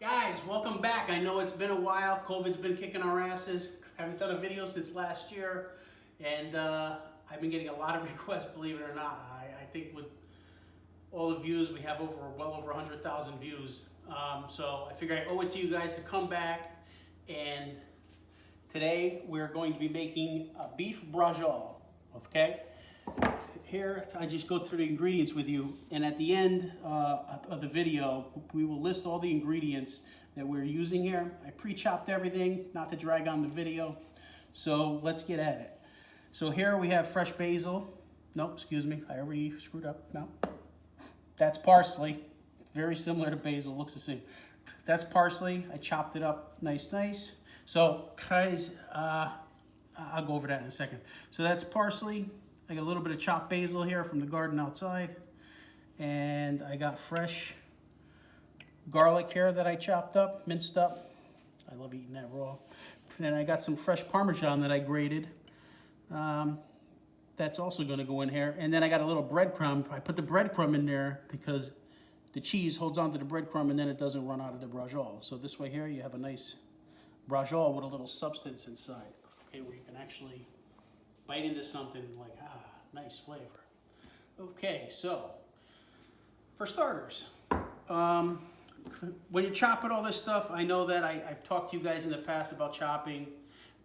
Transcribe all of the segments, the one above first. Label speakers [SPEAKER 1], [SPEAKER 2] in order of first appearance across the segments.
[SPEAKER 1] Guys, welcome back. I know it's been a while. COVID's been kicking our asses. Haven't done a video since last year. And I've been getting a lot of requests, believe it or not. I think with all the views, we have well over 100,000 views. So I figured I owe it to you guys to come back. And today we're going to be making a beef braciole, okay? Here, I just go through the ingredients with you, and at the end of the video, we will list all the ingredients that we're using here. I pre-chopped everything, not to drag on the video, so let's get at it. So here we have fresh basil. Nope, excuse me, I already screwed up. No, that's parsley. Very similar to basil, looks the same. That's parsley. I chopped it up nice. So guys, I'll go over that in a second. So that's parsley. I got a little bit of chopped basil here from the garden outside. And I got fresh garlic here that I chopped up, minced up. I love eating that raw. And then I got some fresh Parmesan that I grated. That's also gonna go in here. And then I got a little breadcrumb. I put the breadcrumb in there because the cheese holds onto the breadcrumb and then it doesn't run out of the braciole. So this way here you have a nice braciole with a little substance inside, okay, where you can actually bite into something like, nice flavor. Okay, so for starters, when you're chopping all this stuff, I know that I've talked to you guys in the past about chopping,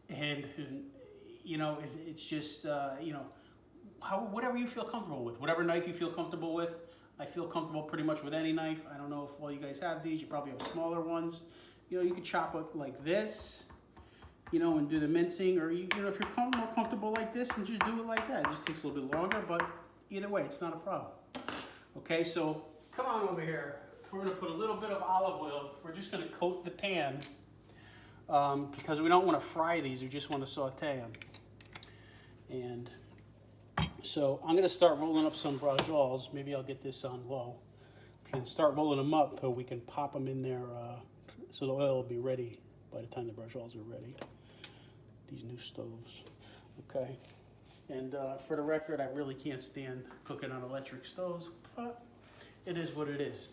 [SPEAKER 1] and you know, it's just, you know, whatever you feel comfortable with, whatever knife you feel comfortable with. I feel comfortable pretty much with any knife. I don't know if all you guys have these. You probably have smaller ones. You know, you could chop it like this, you know, and do the mincing, or you know, if you're more comfortable like this, and just do it like that. It just takes a little bit longer, but either way, it's not a problem. Okay, so come on over here. We're gonna put a little bit of olive oil. We're just gonna coat the pan because we don't want to fry these. We just want to saute them. And so I'm gonna start rolling up some bracioles. Maybe I'll get this on low and start rolling them up so we can pop them in there so the oil will be ready by the time the bracioles are ready. These new stoves, okay? And for the record, I really can't stand cooking on electric stoves, but it is what it is.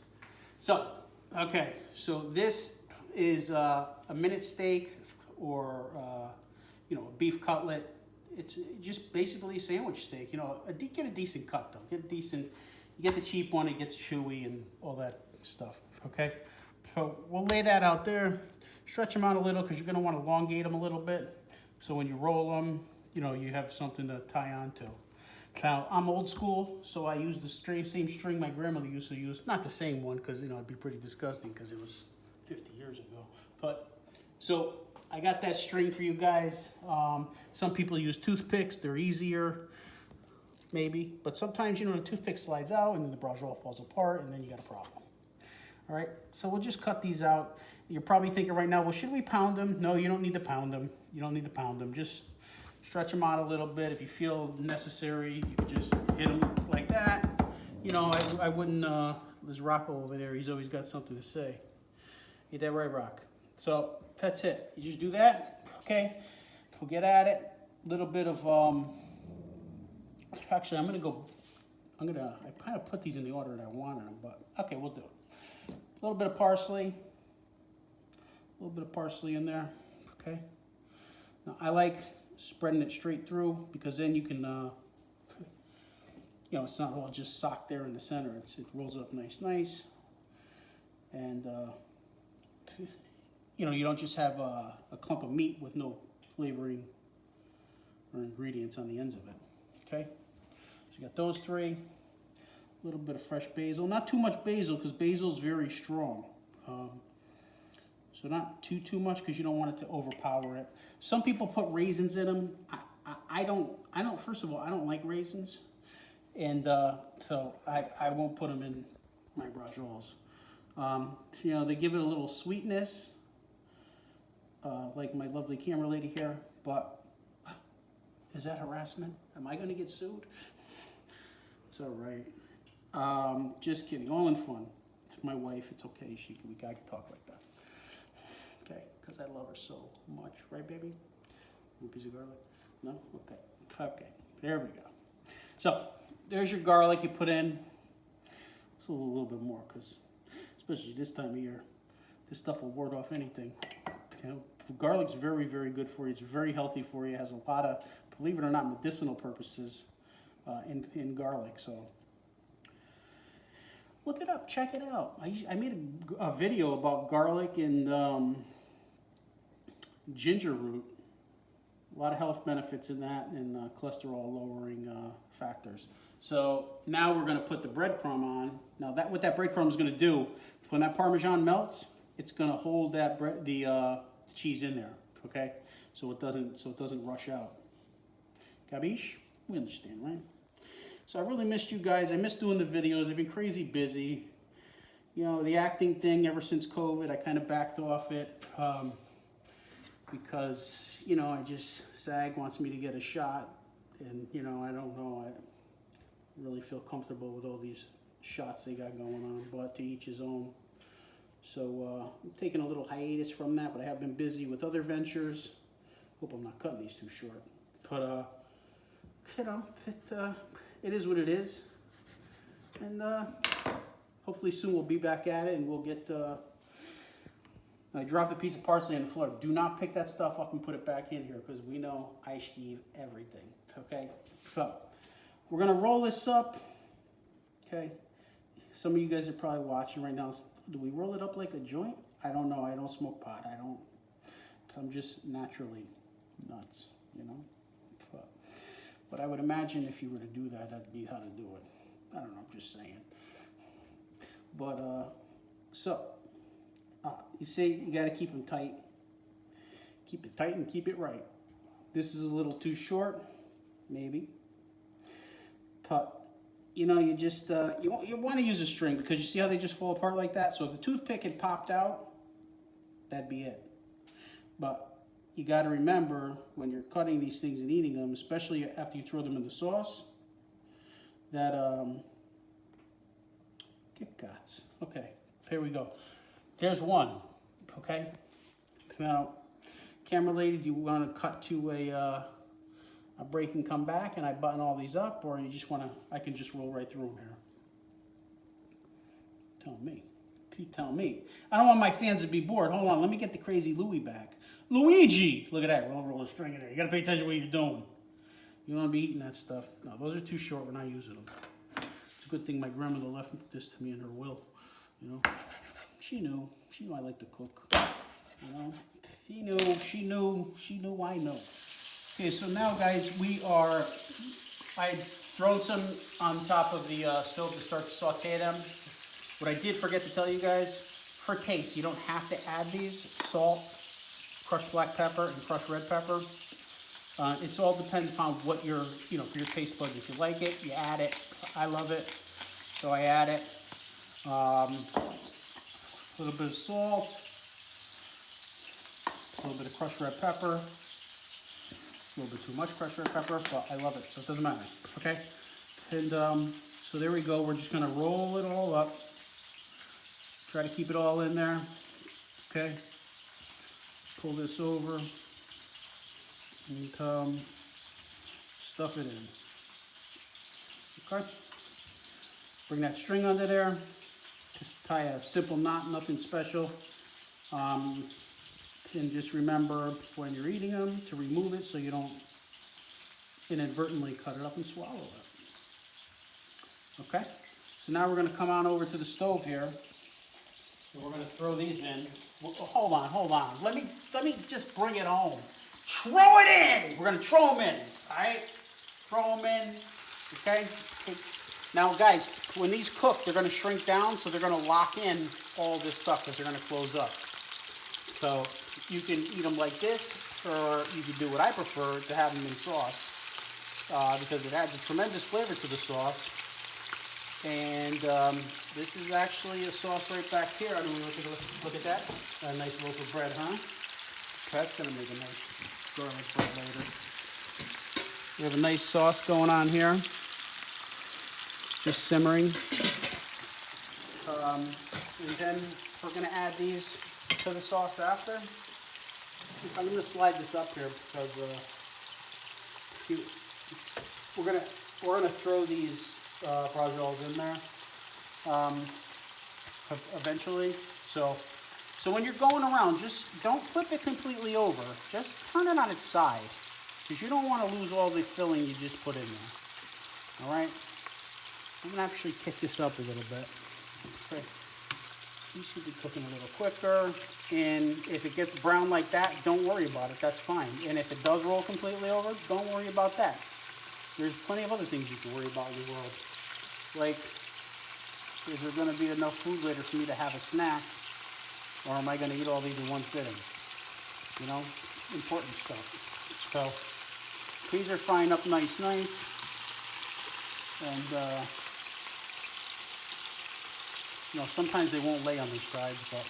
[SPEAKER 1] So, okay, so this is a minute steak or, you know, a beef cutlet. It's just basically a sandwich steak. You know, get a decent cut though. Get a decent, you get the cheap one, it gets chewy and all that stuff, okay? So we'll lay that out there. Stretch them out a little because you're going to want to elongate them a little bit. So when you roll them, you know, you have something to tie on to. Now, I'm old school, so I use the same string my grandmother used to use. Not the same one because, you know, it'd be pretty disgusting because it was 50 years ago. But, so I got that string for you guys. Some people use toothpicks. They're easier, maybe. But sometimes, you know, the toothpick slides out and then the braciole falls apart and then you got a problem. All right, so we'll just cut these out. You're probably thinking right now, well, should we pound them? No, you don't need to pound them. You don't need to pound them. Just stretch them out a little bit. If you feel necessary, you can just hit them like that. You know, I wouldn't, there's Rocco over there. He's always got something to say. Ain't that right, Rock? So that's it. You just do that, okay? We'll get at it. A little bit of, actually, I kind of put these in the order that I wanted them, but okay, we'll do it. A little bit of parsley. A little bit of parsley in there, okay? Now, I like spreading it straight through because then you can, you know, it's not all just socked there in the center. It rolls up nice. And, you know, you don't just have a clump of meat with no flavoring or ingredients on the ends of it, okay? So you got those three. A little bit of fresh basil. Not too much basil because basil is very strong. So not too much because you don't want it to overpower it. Some people put raisins in them. I don't. First of all, I don't like raisins, and so I won't put them in my bracioles. You know, they give it a little sweetness, like my lovely camera lady here. But is that harassment? Am I going to get sued? It's all right. Just kidding. All in fun. It's my wife. It's okay. We can talk like that. Okay, because I love her so much. Right, baby? One piece of garlic? No? Okay. Okay. There we go. So, there's your garlic you put in. It's a little bit more because, especially this time of year. This stuff will ward off anything. You know, garlic's very, very good for you. It's very healthy for you. It has a lot of, believe it or not, medicinal purposes in garlic. So look it up, check it out. I made a video about garlic and ginger root. A lot of health benefits in that, and cholesterol lowering factors. So now we're going to put the breadcrumb on. Now what that breadcrumb is going to do, when that Parmesan melts, it's going to hold that the cheese in there. Okay, so it doesn't rush out. Capiche? We understand, right? So I really missed you guys. I missed doing the videos. I've been crazy busy. You know, the acting thing ever since COVID, I kind of backed off it. Because, you know, SAG wants me to get a shot, and, you know, I don't know, I really feel comfortable with all these shots they got going on, but to each his own. So I'm taking a little hiatus from that, but I have been busy with other ventures. Hope I'm not cutting these too short. But, you know, it is what it is. And hopefully soon we'll be back at it, and we'll get... I dropped a piece of parsley on the floor. Do not pick that stuff up and put it back in here, because we know I skeeve everything, okay? So, we're gonna roll this up, okay? Some of you guys are probably watching right now. Do we roll it up like a joint? I don't know, I don't smoke pot. I'm just naturally nuts, you know? But I would imagine if you were to do that, that'd be how to do it. I don't know, I'm just saying. But, you see, you got to keep them tight. Keep it tight and keep it right. This is a little too short, maybe. But, you know, you just, you want to use a string, because you see how they just fall apart like that? So if the toothpick had popped out, that'd be it. But you got to remember, when you're cutting these things and eating them, especially after you throw them in the sauce, that, Kit Kats. Okay, here we go. There's one, okay? Now, camera lady, do you want to cut to a break and come back and I button all these up, or you just want to, I can just roll right through them here? Tell me. You tell me. I don't want my fans to be bored. Hold on, let me get the crazy Louie back. Luigi! Look at that, roll a string in there. You got to pay attention to what you're doing. You don't want to be eating that stuff. No, those are too short. We're not using them. It's a good thing my grandmother left this to me in her will, you know? She knew I liked to cook, you know. She knew I know. Okay, so now guys, I thrown some on top of the stove to start to saute them. What I did forget to tell you guys, for taste, you don't have to add these: salt, crushed black pepper, and crushed red pepper. It's all depends upon what your, you know, for your taste buds. If you like it, you add it. I love it, so I add it. A little bit of salt, a little bit of crushed red pepper, a little bit too much crushed red pepper, but I love it, so it doesn't matter, okay? And so there we go. We're just gonna roll it all up. Try to keep it all in there, okay? Pull this over and stuff it in, okay? Bring that string under there. Tie a simple knot, nothing special. And just remember when you're eating them to remove it so you don't inadvertently cut it up and swallow it. Okay? So now we're going to come on over to the stove here. And we're going to throw these in. Hold on. Let me just bring it home. Throw it in! We're going to throw them in. Alright? Throw them in. Okay? Now guys, when these cook, they're going to shrink down, so they're going to lock in all this stuff because they're going to close up. So you can eat them like this, or you can do what I prefer, to have them in sauce, because it adds a tremendous flavor to the sauce. And this is actually a sauce right back here. I don't know, look at that. A nice loaf of bread, huh? That's going to make a nice garlic bread later. We have a nice sauce going on here. Just simmering. And then we're going to add these to the sauce after. I'm going to slide this up here because we're going to throw these bracioles in there eventually. So So when you're going around, just don't flip it completely over. Just turn it on its side, because you don't want to lose all the filling you just put in there. All right? I'm going to actually kick this up a little bit. Okay. These should be cooking a little quicker. And if it gets brown like that, don't worry about it. That's fine. And if it does roll completely over, don't worry about that. There's plenty of other things you can worry about in the world. Like, is there going to be enough food later for me to have a snack? Or am I going to eat all these in one sitting? You know, important stuff. So, peas are frying up nice. And, you know, sometimes they won't lay on their sides, but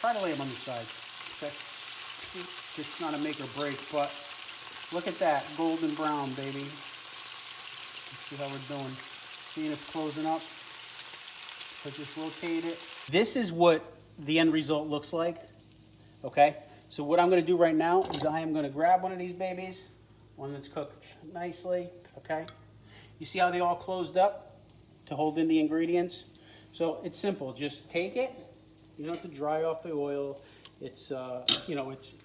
[SPEAKER 1] try to lay them on their sides, okay? It's not a make or break, but look at that, golden brown, baby. Let's see how we're doing. Seeing it's closing up. So just rotate it. This is what the end result looks like, okay? So what I'm gonna do right now is I am gonna grab one of these babies, one that's cooked nicely, okay? You see how they all closed up to hold in the ingredients? So it's simple, just take it. You don't have to dry off the oil. It's, you know, it's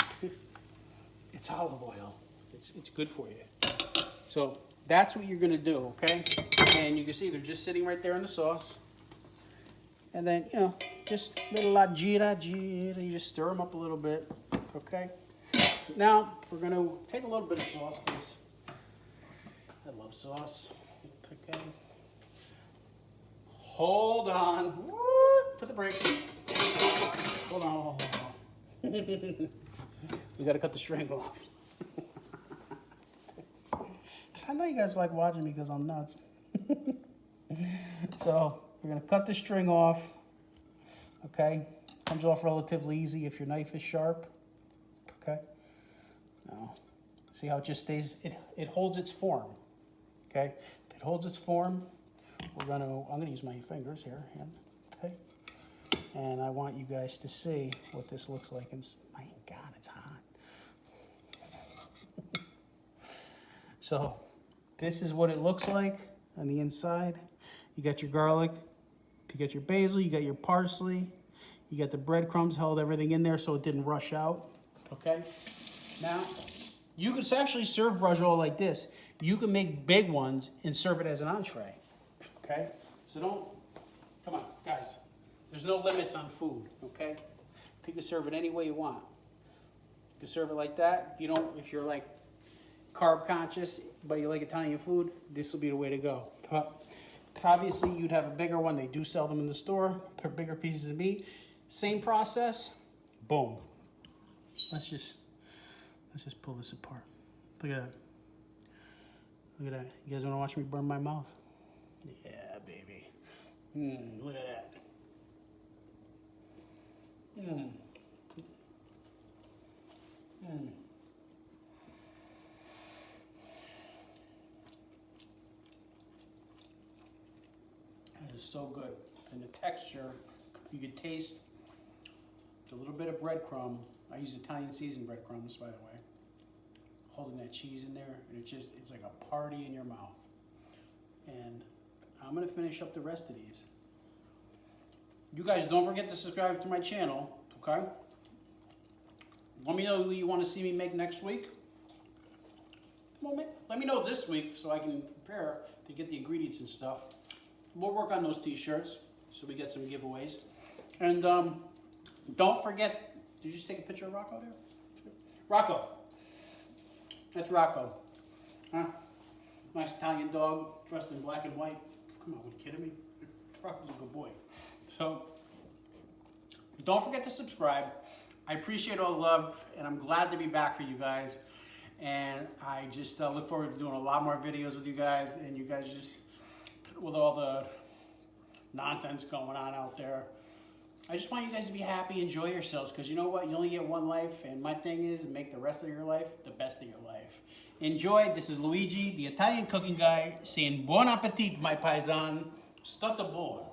[SPEAKER 1] olive oil. It's good for you. So that's what you're gonna do, okay? And you can see they're just sitting right there in the sauce. And then, you know, just a little gira, you just stir them up a little bit, okay? Now, we're gonna take a little bit of sauce, because I love sauce, okay? Hold on, put the brakes. Hold on. We gotta cut the string off. I know you guys like watching me because I'm nuts. So, we're gonna cut the string off, okay? Comes off relatively easy if your knife is sharp, okay? Now, see how it just stays, it holds its form, okay? If it holds its form, I'm gonna use my fingers here, okay? And I want you guys to see what this looks like. And my God, it's hot. So, this is what it looks like on the inside. You got your garlic, you got your basil, you got your parsley, you got the breadcrumbs, held everything in there so it didn't rush out, okay? Now, you can actually serve braciole like this. You can make big ones and serve it as an entree, okay? So don't, come on, guys. There's no limits on food, okay? You can serve it any way you want. You can serve it like that. If you're like carb conscious, but you like Italian food, this will be the way to go. Obviously, you'd have a bigger one. They do sell them in the store, bigger pieces of meat. Same process, boom. Let's just pull this apart. Look at that. Look at that. You guys want to watch me burn my mouth? Yeah, baby. Look at that. It is so good. And the texture, you can taste a little bit of breadcrumb. I use Italian seasoned breadcrumbs, by the way. Holding that cheese in there, and it's like a party in your mouth. And I'm gonna finish up the rest of these. You guys don't forget to subscribe to my channel, okay? Let me know who you want to see me make next week. Well, let me know this week so I can prepare to get the ingredients and stuff. We'll work on those t-shirts so we get some giveaways. And don't forget, did you just take a picture of Rocco there? Rocco. That's Rocco. Huh? Nice Italian dog, dressed in black and white. Come on, are you kidding me? Rocco's a good boy. So, don't forget to subscribe. I appreciate all the love, and I'm glad to be back for you guys. And I just look forward to doing a lot more videos with you guys, and you guys just, with all the nonsense going on out there, I just want you guys to be happy, enjoy yourselves, because you know what? You only get one life, and my thing is make the rest of your life the best of your life. Enjoy. This is Luigi, the Italian cooking guy, saying buon appetit, my paisan. Sta buono.